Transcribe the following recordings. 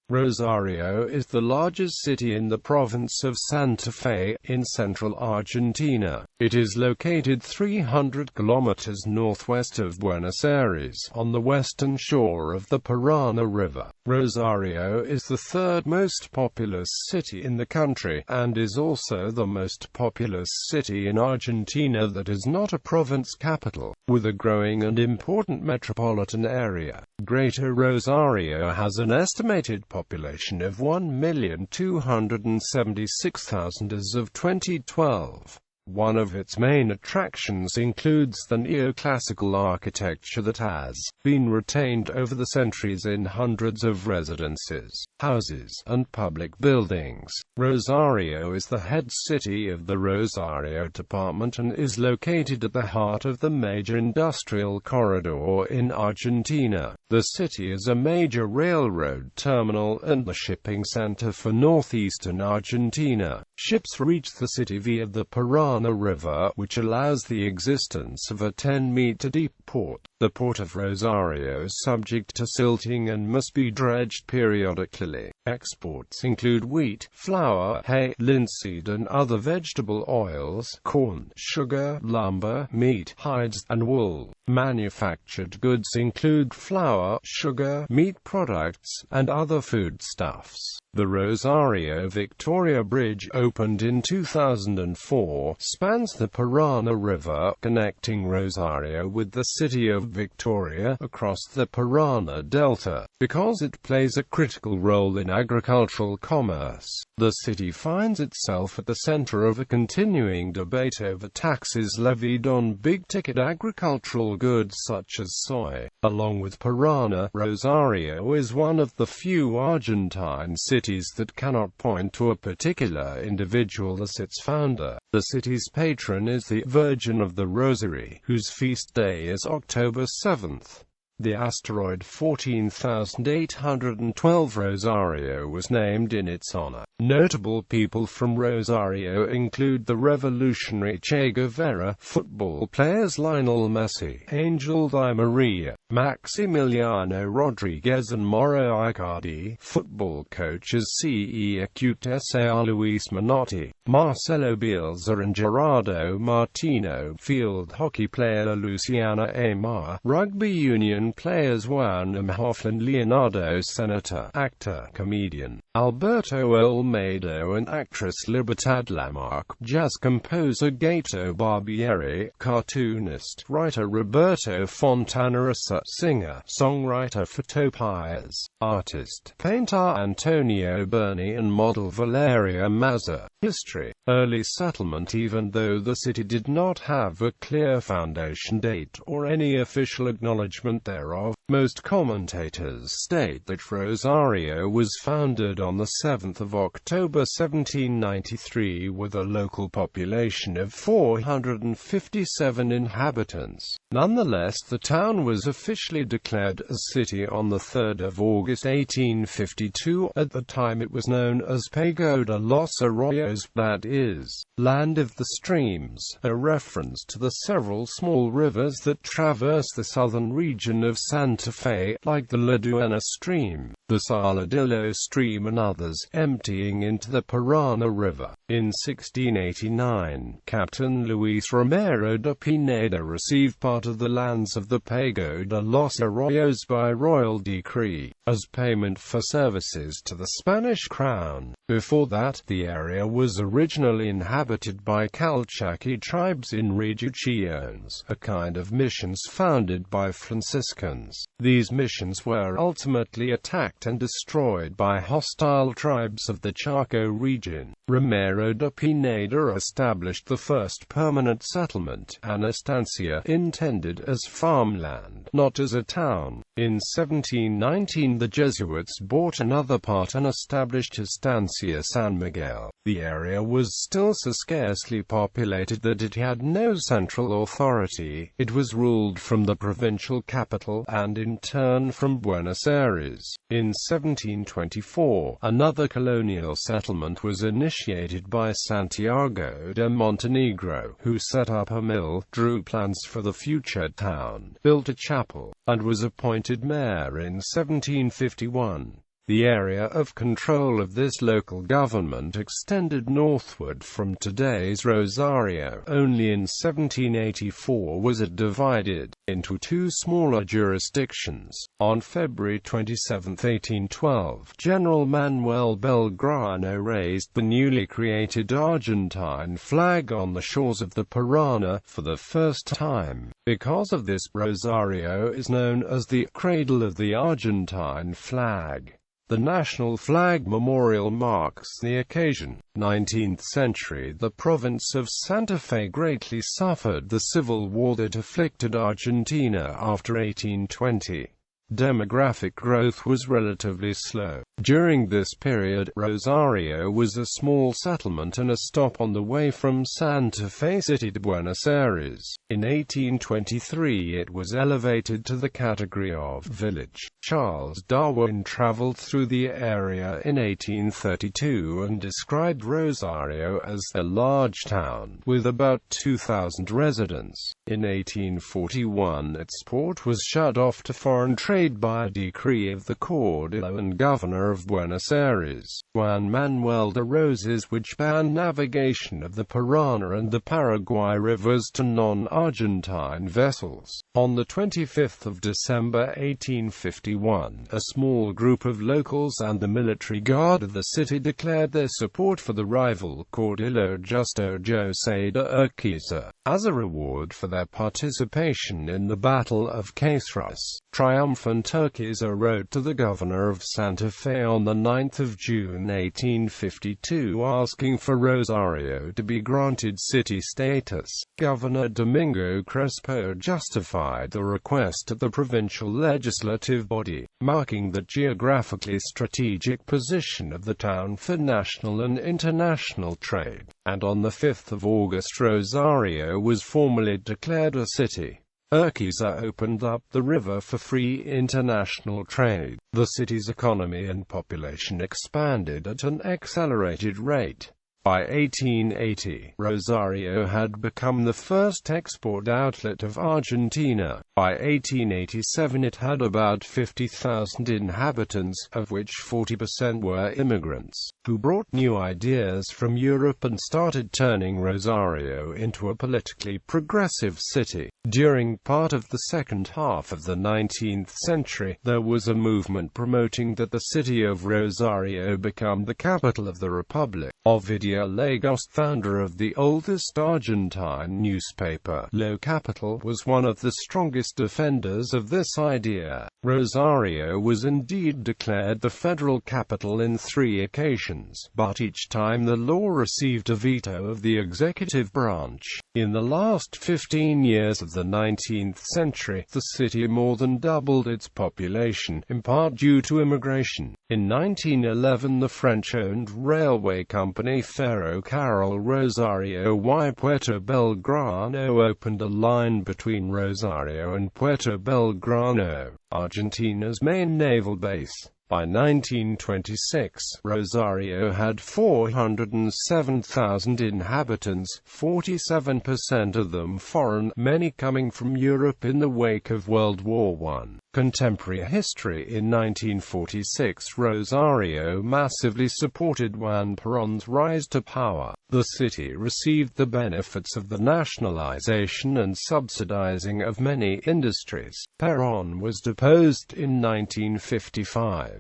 Rosario is the largest city in the province of Santa Fe, in central Argentina. It is located 300 kilometers northwest of Buenos Aires, on the western shore of the Paraná River. Rosario is the third most populous city in the country, and is also the most populous city in Argentina that is not a province capital, with a growing and important metropolitan area. Greater Rosario has an estimated population of 1,276,000 as of 2012. One of its main attractions includes the neoclassical architecture that has been retained over the centuries in hundreds of residences, houses, and public buildings. Rosario is the head city of the Rosario department and is located at the heart of the major industrial corridor in Argentina. The city is a major railroad terminal and the shipping center for northeastern Argentina. Ships reach the city via the Paraná River, which allows the existence of a 10-meter-deep port. The port of Rosario is subject to silting and must be dredged periodically. Exports include wheat, flour, hay, linseed and other vegetable oils, corn, sugar, lumber, meat, hides, and wool. Manufactured goods include flour, sugar, meat products, and other foodstuffs. The Rosario Victoria Bridge, opened in 2004, spans the Paraná River, connecting Rosario with the city of Victoria across the Paraná Delta. Because it plays a critical role in agricultural commerce, the city finds itself at the center of a continuing debate over taxes levied on big-ticket agricultural goods such as soy. Along with Paraná, Rosario is one of the few Argentine cities that cannot point to a particular individual as its founder. The city's patron is the Virgin of the Rosary, whose feast day is October 7th. The asteroid 14812 Rosario was named in its honor. Notable people from Rosario include the revolutionary Che Guevara, football players Lionel Messi, Angel Di Maria, Maximiliano Rodriguez and Mauro Icardi, football coaches Ce Acutesa, Luis Menotti, Marcelo Bielsa and Gerardo Martino, field hockey player Luciana Amar, rugby union players Juan Imhoff and Leonardo Senator, actor, comedian Alberto Olmedo and actress Libertad Lamarque, jazz composer Gato Barbieri, cartoonist, writer Roberto Fontana, singer, songwriter Fito Páez, artist, painter Antonio Berni and model Valeria Mazza. History. Early settlement. Even though the city did not have a clear foundation date or any official acknowledgement thereof, most commentators state that Rosario was founded on the 7th of October 1793 with a local population of 457 inhabitants. Nonetheless, the town was officially declared a city on the 3rd of August 1852. At the time it was known as Pago de los Arroyos, that is, land of the streams, a reference to the several small rivers that traverse the southern region of Santa Fe, like the Laduana stream, the Saladillo stream and others, emptying into the Paraná River. In 1689, Captain Luis Romero de Pineda received part of the lands of the Pago de los Arroyos by royal decree, as payment for services to the Spanish crown. Before that, the area was originally inhabited by Calchaquí tribes in Reducciones, a kind of missions founded by Franciscans. These missions were ultimately attacked and destroyed by hostile tribes of the Chaco region. Romero de Pineda established the first permanent settlement, an estancia, intended as farmland, not as a town. In 1719 the Jesuits bought another part and established Estancia San Miguel. The area was still so scarcely populated that it had no central authority. It was ruled from the provincial capital, and in turn from Buenos Aires. In 1724, another colonial settlement was initiated by Santiago de Montenegro, who set up a mill, drew plans for the future town, built a chapel, and was appointed mayor in 1751. The area of control of this local government extended northward from today's Rosario. Only in 1784 was it divided into two smaller jurisdictions. On February 27, 1812, General Manuel Belgrano raised the newly created Argentine flag on the shores of the Paraná for the first time. Because of this, Rosario is known as the cradle of the Argentine flag. The national flag memorial marks the occasion. 19th century. The province of Santa Fe greatly suffered the civil war that afflicted Argentina after 1820. Demographic growth was relatively slow. During this period, Rosario was a small settlement and a stop on the way from Santa Fe City to Buenos Aires. In 1823 it was elevated to the category of village. Charles Darwin traveled through the area in 1832 and described Rosario as a large town, with about 2,000 residents. In 1841 its port was shut off to foreign trade by a decree of the Caudillo and governor of Buenos Aires, Juan Manuel de Rosas, which banned navigation of the Paraná and the Paraguay rivers to non-Argentine vessels. On the 25th of December 1851, a small group of locals and the military guard of the city declared their support for the rival Caudillo Justo José de Urquiza, as a reward for their participation in the Battle of Caceres. Triumphant Urquiza wrote to the governor of Santa Fe on the 9th of June 1852 asking for Rosario to be granted city status. Governor Domingo Crespo justified the request at the provincial legislative body, marking the geographically strategic position of the town for national and international trade. And on the 5th of August Rosario was formally declared a city. Urquiza opened up the river for free international trade. The city's economy and population expanded at an accelerated rate. By 1880, Rosario had become the first export outlet of Argentina. By 1887 it had about 50,000 inhabitants, of which 40% were immigrants, who brought new ideas from Europe and started turning Rosario into a politically progressive city. During part of the second half of the 19th century, there was a movement promoting that the city of Rosario become the capital of the Republic. Ovidio Lagos, founder of the oldest Argentine newspaper, Lo Capital, was one of the strongest defenders of this idea. Rosario was indeed declared the federal capital in 3 occasions, but each time the law received a veto of the executive branch. In the last 15 years of the 19th century, the city more than doubled its population, in part due to immigration. In 1911 the French-owned railway company Ferrocarril Rosario y Puerto Belgrano opened a line between Rosario and Puerto Belgrano, Argentina's main naval base. By 1926, Rosario had 407,000 inhabitants, 47% of them foreign, many coming from Europe in the wake of World War I. Contemporary history. In 1946, Rosario massively supported Juan Perón's rise to power. The city received the benefits of the nationalization and subsidizing of many industries. Perón was deposed in 1955.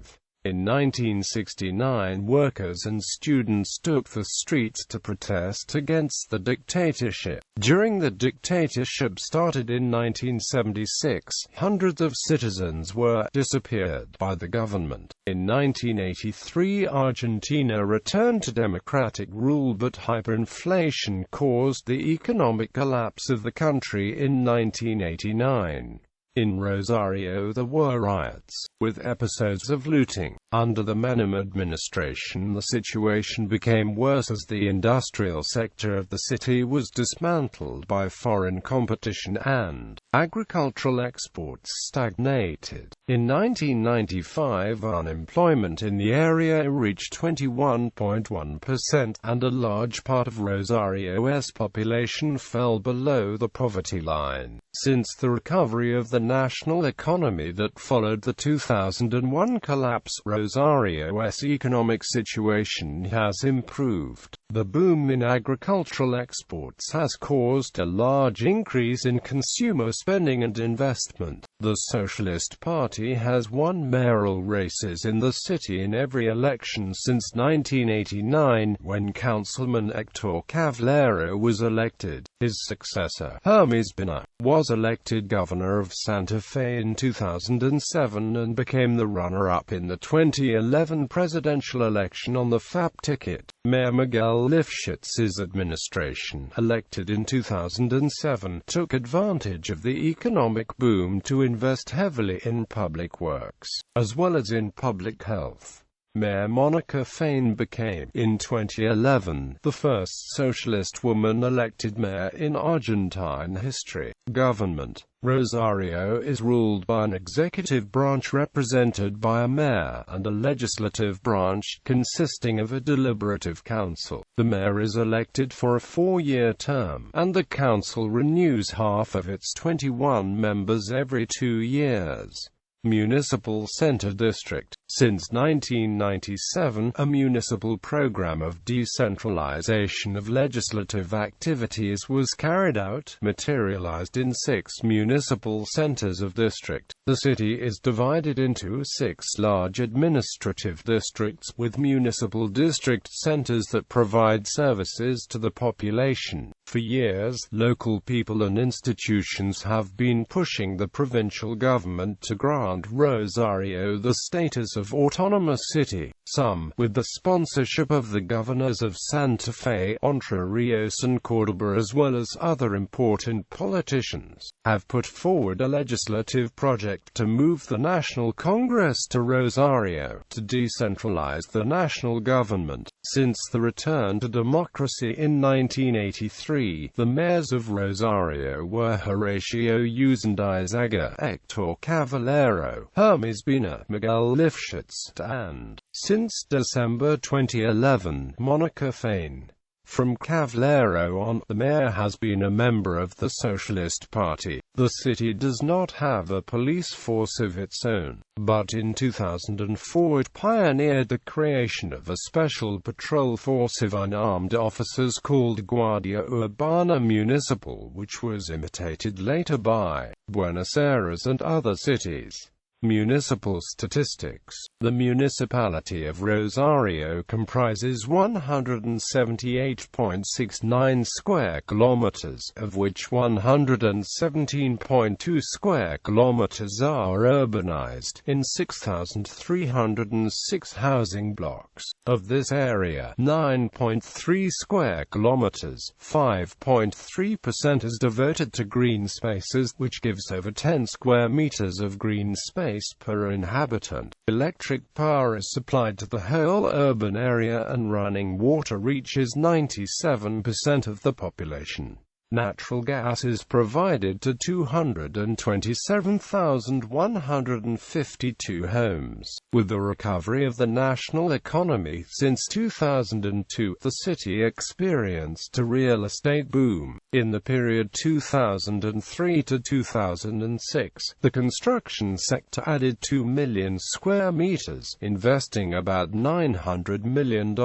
In 1969, workers and students took the streets to protest against the dictatorship. During the dictatorship started in 1976, hundreds of citizens were disappeared by the government. In 1983, Argentina returned to democratic rule, but hyperinflation caused the economic collapse of the country in 1989. In Rosario there were riots, with episodes of looting. Under the Menem administration the situation became worse as the industrial sector of the city was dismantled by foreign competition and agricultural exports stagnated. In 1995 unemployment in the area reached 21.1%, and a large part of Rosario's population fell below the poverty line. Since the recovery of the national economy that followed the 2001 collapse. Rosario's economic situation has improved. The boom in agricultural exports has caused a large increase in consumer spending and investment. The Socialist Party has won mayoral races in the city in every election since 1989, when Councilman Hector Cavallero was elected. His successor, Hermes Bina, was elected governor of Santa Fe in 2007 and became the runner-up in the 2011 presidential election on the FAP ticket. Mayor Miguel Lifshitz's administration, elected in 2007, took advantage of the economic boom to invest heavily in public works, as well as in public health. Mayor Monica Fain became, in 2011, the first socialist woman elected mayor in Argentine history. Government. Rosario is ruled by an executive branch represented by a mayor, and a legislative branch consisting of a deliberative council. The mayor is elected for a 4-year term, and the council renews half of its 21 members every 2 years. Municipal Center District. Since 1997, a municipal program of decentralization of legislative activities was carried out, materialized in 6 municipal centers of district. The city is divided into 6 large administrative districts, with municipal district centers that provide services to the population. For years, local people and institutions have been pushing the provincial government to grant Rosario the status of autonomous city. Some, with the sponsorship of the governors of Santa Fe, Entre Rios and Córdoba, as well as other important politicians, have put forward a legislative project to move the National Congress to Rosario, to decentralize the national government. Since the return to democracy in 1983, the mayors of Rosario were Horacio Usandizaga, Hector Cavallero, Hermes Bina, Miguel Lifshitz, and, since December 2011, Monica Fain. From Cavallero on, the mayor has been a member of the Socialist Party. The city does not have a police force of its own, but in 2004 it pioneered the creation of a special patrol force of unarmed officers called Guardia Urbana Municipal, which was imitated later by Buenos Aires and other cities. Municipal statistics. The municipality of Rosario comprises 178.69 square kilometers, of which 117.2 square kilometers are urbanized, in 6,306 housing blocks. Of this area, 9.3 square kilometers, 5.3%, is devoted to green spaces, which gives over 10 square meters of green space per inhabitant. Electric power is supplied to the whole urban area, and running water reaches 97% of the population. Natural gas is provided to 227,152 homes. With the recovery of the national economy since 2002, the city experienced a real estate boom. In the period 2003 to 2006, the construction sector added 2 million square meters, investing about $900 million.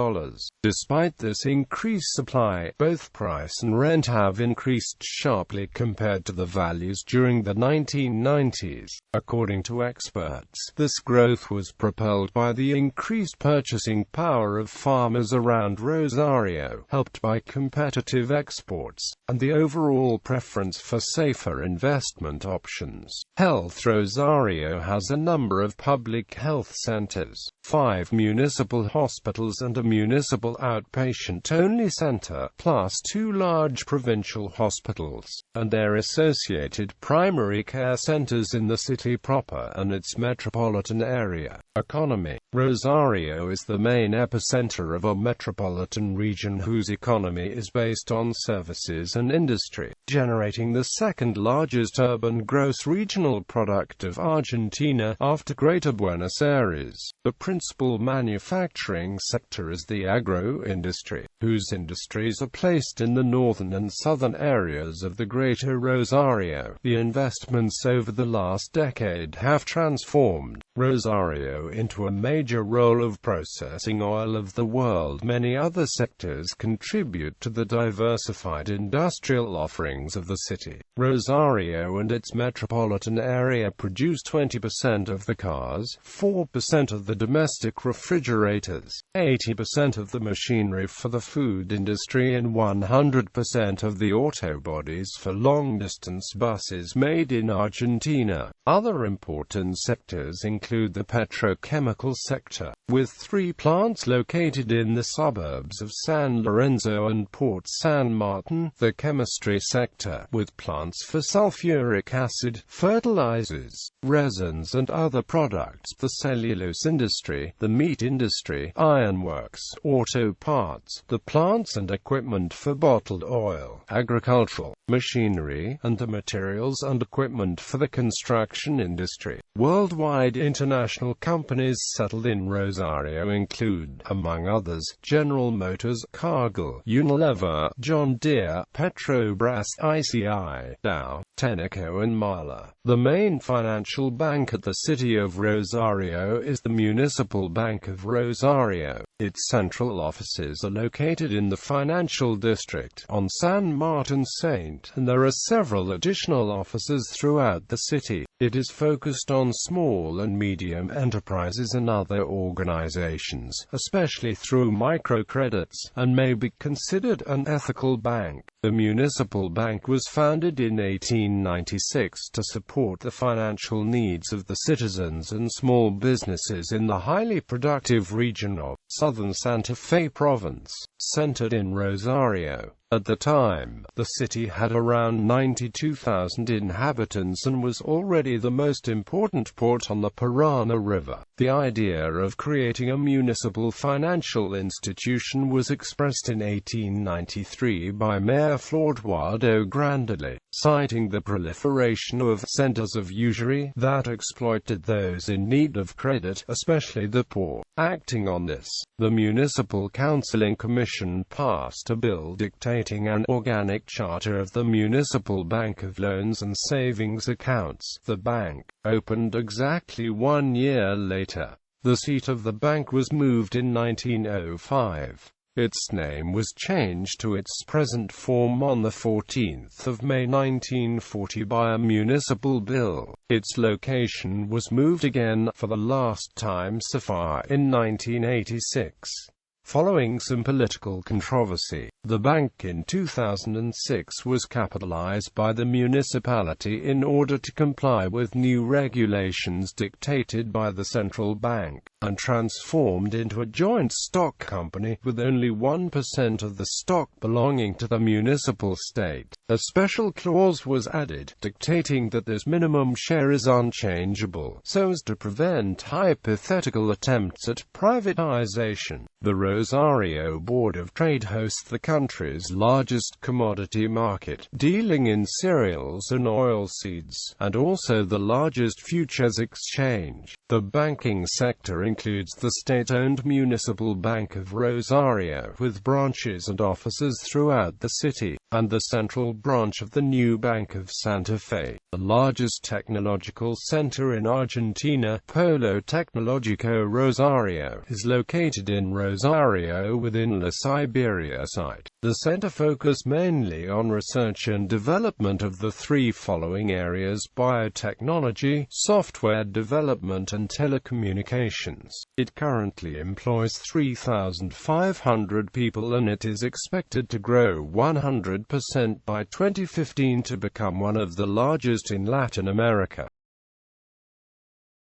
Despite this increased supply, both price and rent have increased sharply compared to the values during the 1990s. According to experts, this growth was propelled by the increased purchasing power of farmers around Rosario, helped by competitive exports, and the overall preference for safer investment options. Health. Rosario has a number of public health centers, 5 municipal hospitals and a municipal outpatient-only center, plus 2 large provincial hospitals, and their associated primary care centers in the city proper and its metropolitan area. Economy. Rosario is the main epicenter of a metropolitan region whose economy is based on services and industry, generating the second largest urban gross regional product of Argentina, after Greater Buenos Aires. The principal manufacturing sector is the agro-industry, whose industries are placed in the northern and southern urban areas of the Greater Rosario. The investments over the last decade have transformed Rosario into a major role of processing oil of the world. Many other sectors contribute to the diversified industrial offerings of the city. Rosario and its metropolitan area produce 20% of the cars, 4% of the domestic refrigerators, 80% of the machinery for the food industry, and 100% of the auto bodies for long-distance buses made in Argentina. Other important sectors include the petrochemical sector, with 3 plants located in the suburbs of San Lorenzo and Port San Martin; the chemistry sector, with plants for sulfuric acid, fertilizers, resins and other products; the cellulose industry, the meat industry, ironworks, auto parts, the plants and equipment for bottled oil, agricultural machinery, and the materials and equipment for the construction industry. Worldwide international companies settled in Rosario include, among others, General Motors, Cargill, Unilever, John Deere, Petrobras, ICI, Dow, Tenneco and Marla. The main financial bank at the city of Rosario is the Municipal Bank of Rosario. Its central offices are located in the financial district on San Martin Saint, and there are several additional offices throughout the city. It is focused on small and medium enterprises and other organizations, especially through microcredits, and may be considered an ethical bank. The Municipal Bank was founded in 1896 to support the financial needs of the citizens and small businesses in the highly productive region of southern Santa Fe province, centered in Rosario. At the time, the city had around 92,000 inhabitants and was already the most important port on the Paraná River. The idea of creating a municipal financial institution was expressed in 1893 by Mayor Florduardo Grandelli, citing the proliferation of centers of usury that exploited those in need of credit, especially the poor. Acting on this, the Municipal Counseling Commission passed a bill dictating an organic charter of the Municipal Bank of Loans and Savings Accounts. The bank opened exactly 1 year later. The seat of the bank was moved in 1905. Its name was changed to its present form on the 14th of May 1940 by a municipal bill. Its location was moved again, for the last time so far, in 1986. Following some political controversy, the bank in 2006 was capitalized by the municipality in order to comply with new regulations dictated by the central bank, and transformed into a joint stock company, with only 1% of the stock belonging to the municipal state. A special clause was added, dictating that this minimum share is unchangeable, so as to prevent hypothetical attempts at privatization. The Rosario Board of Trade hosts the country's largest commodity market, dealing in cereals and oilseeds, and also the largest futures exchange. The banking sector includes the state-owned Municipal Bank of Rosario, with branches and offices throughout the city, and the central branch of the new Bank of Santa Fe. The largest technological center in Argentina, Polo Tecnológico Rosario, is located in Rosario within La Siberia site. The center focuses mainly on research and development of the 3 following areas: biotechnology, software development and telecommunications. It currently employs 3,500 people, and it is expected to grow 100% by 2015 to become one of the largest in Latin America.